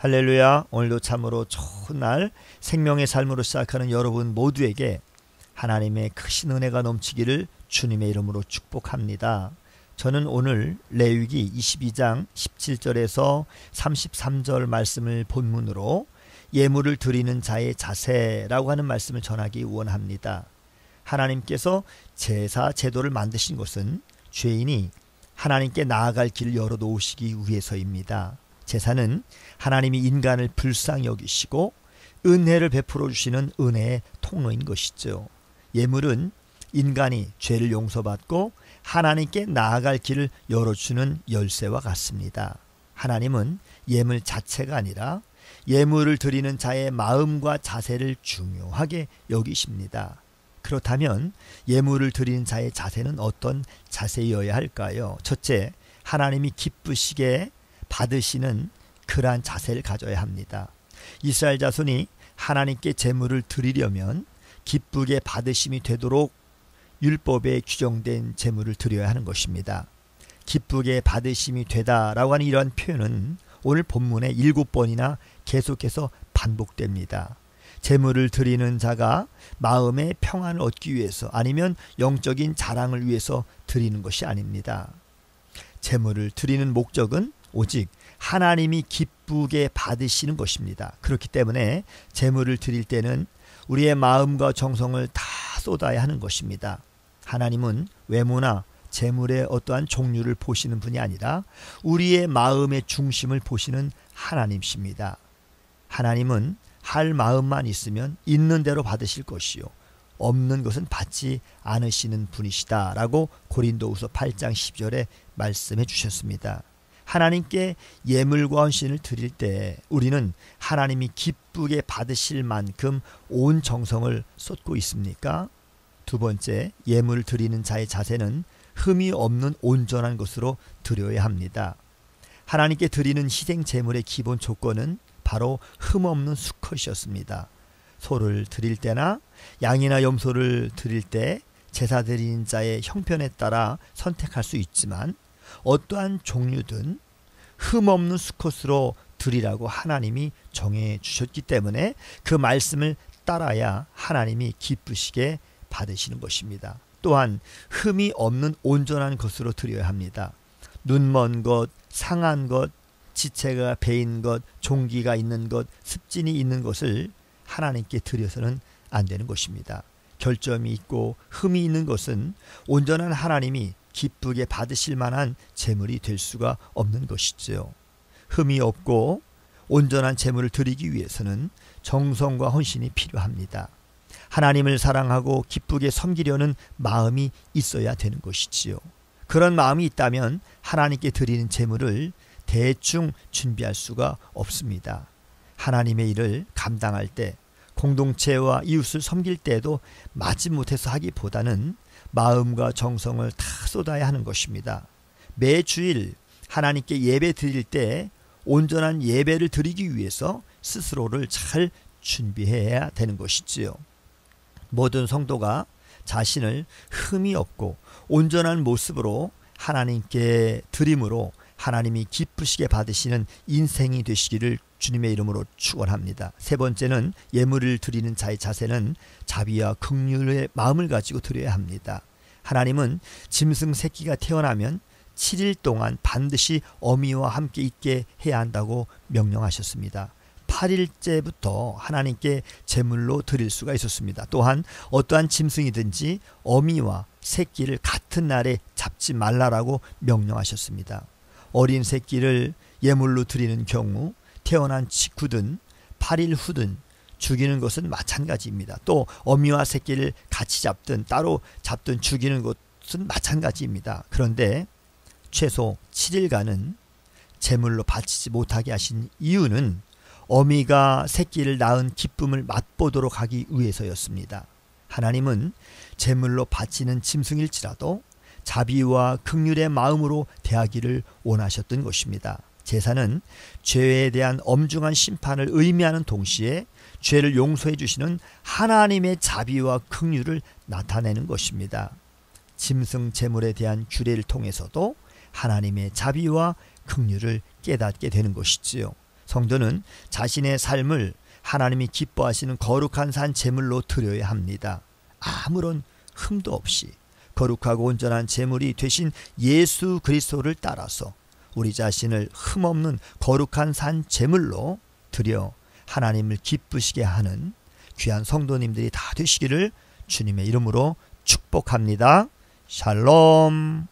할렐루야. 오늘도 참으로 좋은 날 생명의 삶으로 시작하는 여러분 모두에게 하나님의 크신 은혜가 넘치기를 주님의 이름으로 축복합니다. 저는 오늘 레위기 22장 17절에서 33절 말씀을 본문으로 예물을 드리는 자의 자세라고 하는 말씀을 전하기 원합니다. 하나님께서 제사 제도를 만드신 것은 죄인이 하나님께 나아갈 길을 열어놓으시기 위해서입니다. 제사는 하나님이 인간을 불쌍히 여기시고 은혜를 베풀어 주시는 은혜의 통로인 것이죠. 예물은 인간이 죄를 용서받고 하나님께 나아갈 길을 열어주는 열쇠와 같습니다. 하나님은 예물 자체가 아니라 예물을 드리는 자의 마음과 자세를 중요하게 여기십니다. 그렇다면 예물을 드리는 자의 자세는 어떤 자세여야 할까요? 첫째, 하나님이 기쁘시게 받으시는 그러한 자세를 가져야 합니다. 이스라엘 자손이 하나님께 제물을 드리려면 기쁘게 받으심이 되도록 율법에 규정된 제물을 드려야 하는 것입니다. 기쁘게 받으심이 되다라고 하는 이러한 표현은 오늘 본문에 7번이나 계속해서 반복됩니다. 제물을 드리는 자가 마음의 평안을 얻기 위해서 아니면 영적인 자랑을 위해서 드리는 것이 아닙니다. 제물을 드리는 목적은 오직 하나님이 기쁘게 받으시는 것입니다. 그렇기 때문에 제물을 드릴 때는 우리의 마음과 정성을 다 쏟아야 하는 것입니다. 하나님은 외모나 제물의 어떠한 종류를 보시는 분이 아니라 우리의 마음의 중심을 보시는 하나님이십니다. 하나님은 할 마음만 있으면 있는 대로 받으실 것이요 없는 것은 받지 않으시는 분이시다 라고 고린도후서 8장 10절에 말씀해 주셨습니다. 하나님께 예물과 헌신을 드릴 때 우리는 하나님이 기쁘게 받으실 만큼 온 정성을 쏟고 있습니까? 두 번째, 예물을 드리는 자의 자세는 흠이 없는 온전한 것으로 드려야 합니다. 하나님께 드리는 희생 제물의 기본 조건은 바로 흠없는 수컷이었습니다. 소를 드릴 때나 양이나 염소를 드릴 때 제사 드리는 자의 형편에 따라 선택할 수 있지만 어떠한 종류든 흠없는 수컷으로 드리라고 하나님이 정해 주셨기 때문에 그 말씀을 따라야 하나님이 기쁘시게 받으시는 것입니다. 또한 흠이 없는 온전한 것으로 드려야 합니다. 눈먼 것, 상한 것, 지체가 배인 것, 종기가 있는 것, 습진이 있는 것을 하나님께 드려서는 안 되는 것입니다. 결점이 있고 흠이 있는 것은 온전한 하나님이 기쁘게 받으실 만한 제물이 될 수가 없는 것이지요. 흠이 없고 온전한 제물을 드리기 위해서는 정성과 헌신이 필요합니다. 하나님을 사랑하고 기쁘게 섬기려는 마음이 있어야 되는 것이지요. 그런 마음이 있다면 하나님께 드리는 제물을 대충 준비할 수가 없습니다. 하나님의 일을 감당할 때 공동체와 이웃을 섬길 때도 마지못해서 하기보다는 마음과 정성을 다 쏟아야 하는 것입니다. 매주일 하나님께 예배 드릴 때 온전한 예배를 드리기 위해서 스스로를 잘 준비해야 되는 것이지요. 모든 성도가 자신을 흠이 없고 온전한 모습으로 하나님께 드림으로 하나님이 기쁘시게 받으시는 인생이 되시기를 주님의 이름으로 축원합니다. 세 번째는 예물을 드리는 자의 자세는 자비와 긍휼의 마음을 가지고 드려야 합니다. 하나님은 짐승 새끼가 태어나면 7일 동안 반드시 어미와 함께 있게 해야 한다고 명령하셨습니다. 8일째부터 하나님께 제물로 드릴 수가 있었습니다. 또한 어떠한 짐승이든지 어미와 새끼를 같은 날에 잡지 말라라고 명령하셨습니다. 어린 새끼를 예물로 드리는 경우 태어난 직후든 8일 후든 죽이는 것은 마찬가지입니다. 또 어미와 새끼를 같이 잡든 따로 잡든 죽이는 것은 마찬가지입니다. 그런데 최소 7일간은 제물로 바치지 못하게 하신 이유는 어미가 새끼를 낳은 기쁨을 맛보도록 하기 위해서였습니다. 하나님은 제물로 바치는 짐승일지라도 자비와 긍휼의 마음으로 대하기를 원하셨던 것입니다. 제사는 죄에 대한 엄중한 심판을 의미하는 동시에 죄를 용서해 주시는 하나님의 자비와 긍휼을 나타내는 것입니다. 짐승 제물에 대한 규례를 통해서도 하나님의 자비와 긍휼을 깨닫게 되는 것이지요. 성도는 자신의 삶을 하나님이 기뻐하시는 거룩한 산 제물로 드려야 합니다. 아무런 흠도 없이 거룩하고 온전한 제물이 되신 예수 그리스도를 따라서 우리 자신을 흠없는 거룩한 산 제물로 드려 하나님을 기쁘시게 하는 귀한 성도님들이 다 되시기를 주님의 이름으로 축복합니다. 샬롬.